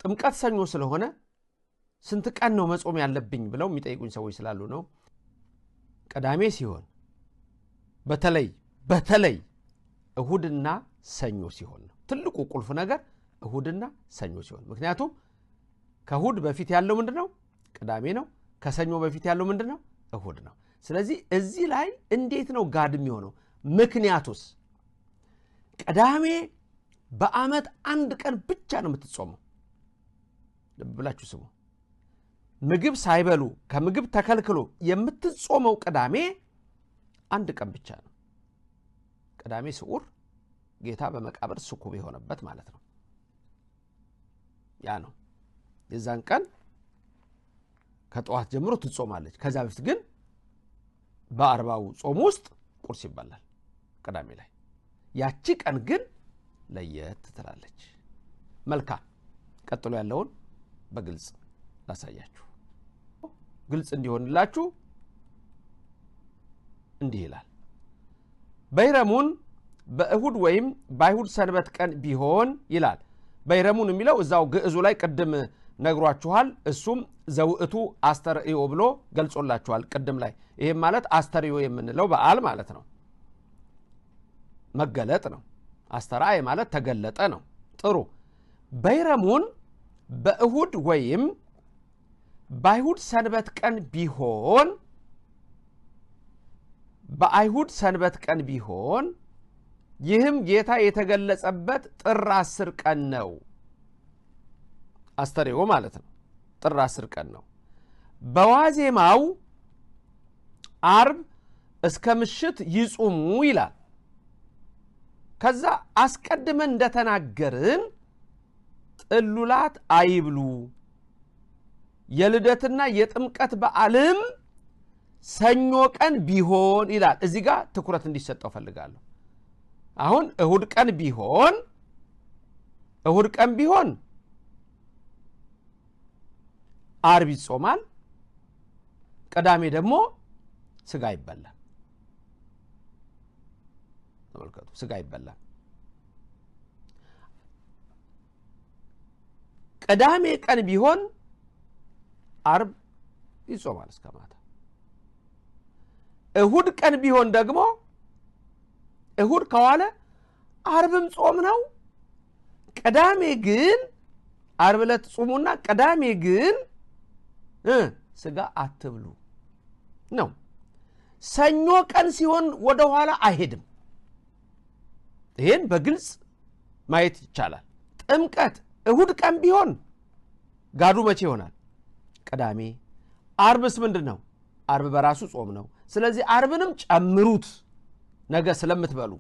ጥምቀት ሰኞ ስለሆነ ስንት ቀን ነው መጾም ያለብኝ ብለው የሚጠይቁኝ ሰዎች ስላሉ ነው። ቅዳሜ ሲሆን በተለይ እሁድና ሰኞ ሲሆን ነው ትልቁ ቁልፍ ነገር እሁድና ሰኞ ሲሆን። ምክንያቱም ከእሁድ በፊት ያለው ምንድነው? ቅዳሜ ነው። ከሰኞ በፊት ያለው ምንድነው? እሁድ ነው። ስለዚህ እዚህ ላይ እንዴት ነው ጋድ የሚሆነው? ምክንያቱስ ቅዳሜ በአመት አንድ ቀን ብቻ ነው የምትጾመው። ልብ ብላችሁ ስሙ። ምግብ ሳይበሉ ከምግብ ተከልክሎ የምትጾመው ቅዳሜ አንድ ቀን ብቻ ነው። ቅዳሜ ስዑር ጌታ በመቃብር ስኩብ የሆነበት ማለት ነው። ያ ነው። የዛን ቀን ከጠዋት ጀምሮ ትጾማለች። ከዛ በፊት ግን በ40ው ጾም ውስጥ ቁርስ ይበላል ቅዳሜ ላይ። ያቺ ቀን ግን ለየት ትላለች። መልካም፣ ቀጥሎ ያለውን በግልጽ ላሳያችሁ። ግልጽ እንዲሆንላችሁ እንዲህ ይላል። በይረሙን በእሁድ ወይም በአይሁድ ሰንበት ቀን ቢሆን ይላል። በይረሙን የሚለው እዛው ግዕዙ ላይ ቅድም ነግሯችኋል። እሱም ዘውእቱ አስተርእዮ ብሎ ገልጾላችኋል ቅድም ላይ። ይሄም ማለት አስተርእዮ የምንለው በዓል ማለት ነው። መገለጥ ነው። አስተርአየ ማለት ተገለጠ ነው። ጥሩ። በይረሙን በእሁድ ወይም በአይሁድ ሰንበት ቀን ቢሆን በአይሁድ ሰንበት ቀን ቢሆን ይህም ጌታ የተገለጸበት ጥር 10 ቀን ነው። አስተርእዮ ማለት ነው። ጥር 10 ቀን ነው። በዋዜማው ዓርብ እስከ ምሽት ይጹሙ ይላል። ከዛ አስቀድመን እንደተናገርን ጥሉላት አይብሉ፣ የልደትና የጥምቀት በዓልም ሰኞ ቀን ቢሆን ይላል። እዚህ ጋር ትኩረት እንዲሰጠው ፈልጋለሁ። አሁን እሁድ ቀን ቢሆን ዓርብ ይጾማል፣ ቅዳሜ ደግሞ ስጋ ይበላል። ተመልከቱ፣ ስጋ ይበላል። ቅዳሜ ቀን ቢሆን ዓርብ ይጾማል እስከ ማታ። እሁድ ቀን ቢሆን ደግሞ እሁድ ከዋለ ዓርብም ጾም ነው። ቅዳሜ ግን ዓርብ ዕለት ጾሙና ቅዳሜ ግን ስጋ አትብሉ ነው። ሰኞ ቀን ሲሆን ወደ ኋላ አይሄድም። ይሄን በግልጽ ማየት ይቻላል። ጥምቀት እሁድ ቀን ቢሆን ጋዱ መቼ ይሆናል? ቅዳሜ። ዓርብስ ምንድነው? ዓርብ በራሱ ጾም ነው። ስለዚህ ዓርብንም ጨምሩት፣ ነገ ስለምትበሉ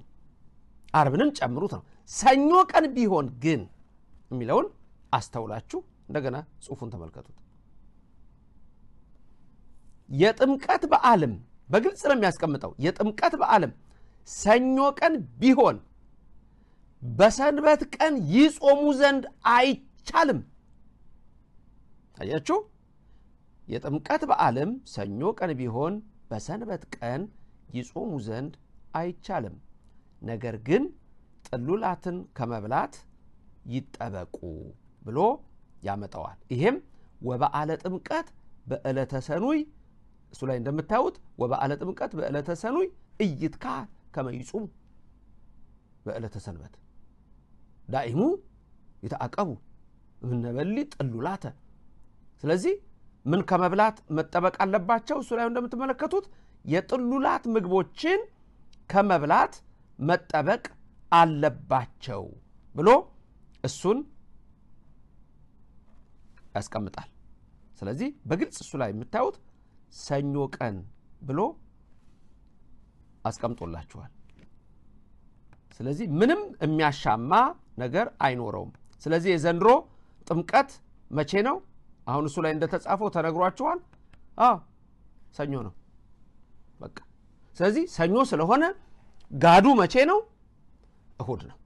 ዓርብንም ጨምሩት ነው። ሰኞ ቀን ቢሆን ግን የሚለውን አስተውላችሁ እንደገና ጽሑፉን ተመልከቱት። የጥምቀት በዓልም በግልጽ ነው የሚያስቀምጠው። የጥምቀት በዓልም ሰኞ ቀን ቢሆን በሰንበት ቀን ይጾሙ ዘንድ አይቻልም። አያችሁ? የጥምቀት በዓልም ሰኞ ቀን ቢሆን በሰንበት ቀን ይጾሙ ዘንድ አይቻልም። ነገር ግን ጥሉላትን ከመብላት ይጠበቁ ብሎ ያመጣዋል። ይሄም ወበዓለ ጥምቀት በዕለተ ሰኑይ፣ እሱ ላይ እንደምታዩት ወበዓለ ጥምቀት በዕለተ ሰኑይ ኢይትካል ከመ ይጹሙ በዕለተ ሰንበት ዳኢሙ ይተአቀቡ እምነበሊ ጥሉላተ። ስለዚህ ምን ከመብላት መጠበቅ አለባቸው? እሱ ላይ እንደምትመለከቱት የጥሉላት ምግቦችን ከመብላት መጠበቅ አለባቸው ብሎ እሱን ያስቀምጣል። ስለዚህ በግልጽ እሱ ላይ የምታዩት ሰኞ ቀን ብሎ አስቀምጦላችኋል። ስለዚህ ምንም የሚያሻማ ነገር አይኖረውም። ስለዚህ የዘንድሮ ጥምቀት መቼ ነው? አሁን እሱ ላይ እንደተጻፈው ተነግሯችኋል። ሰኞ ነው በቃ። ስለዚህ ሰኞ ስለሆነ ጋዱ መቼ ነው? እሁድ ነው።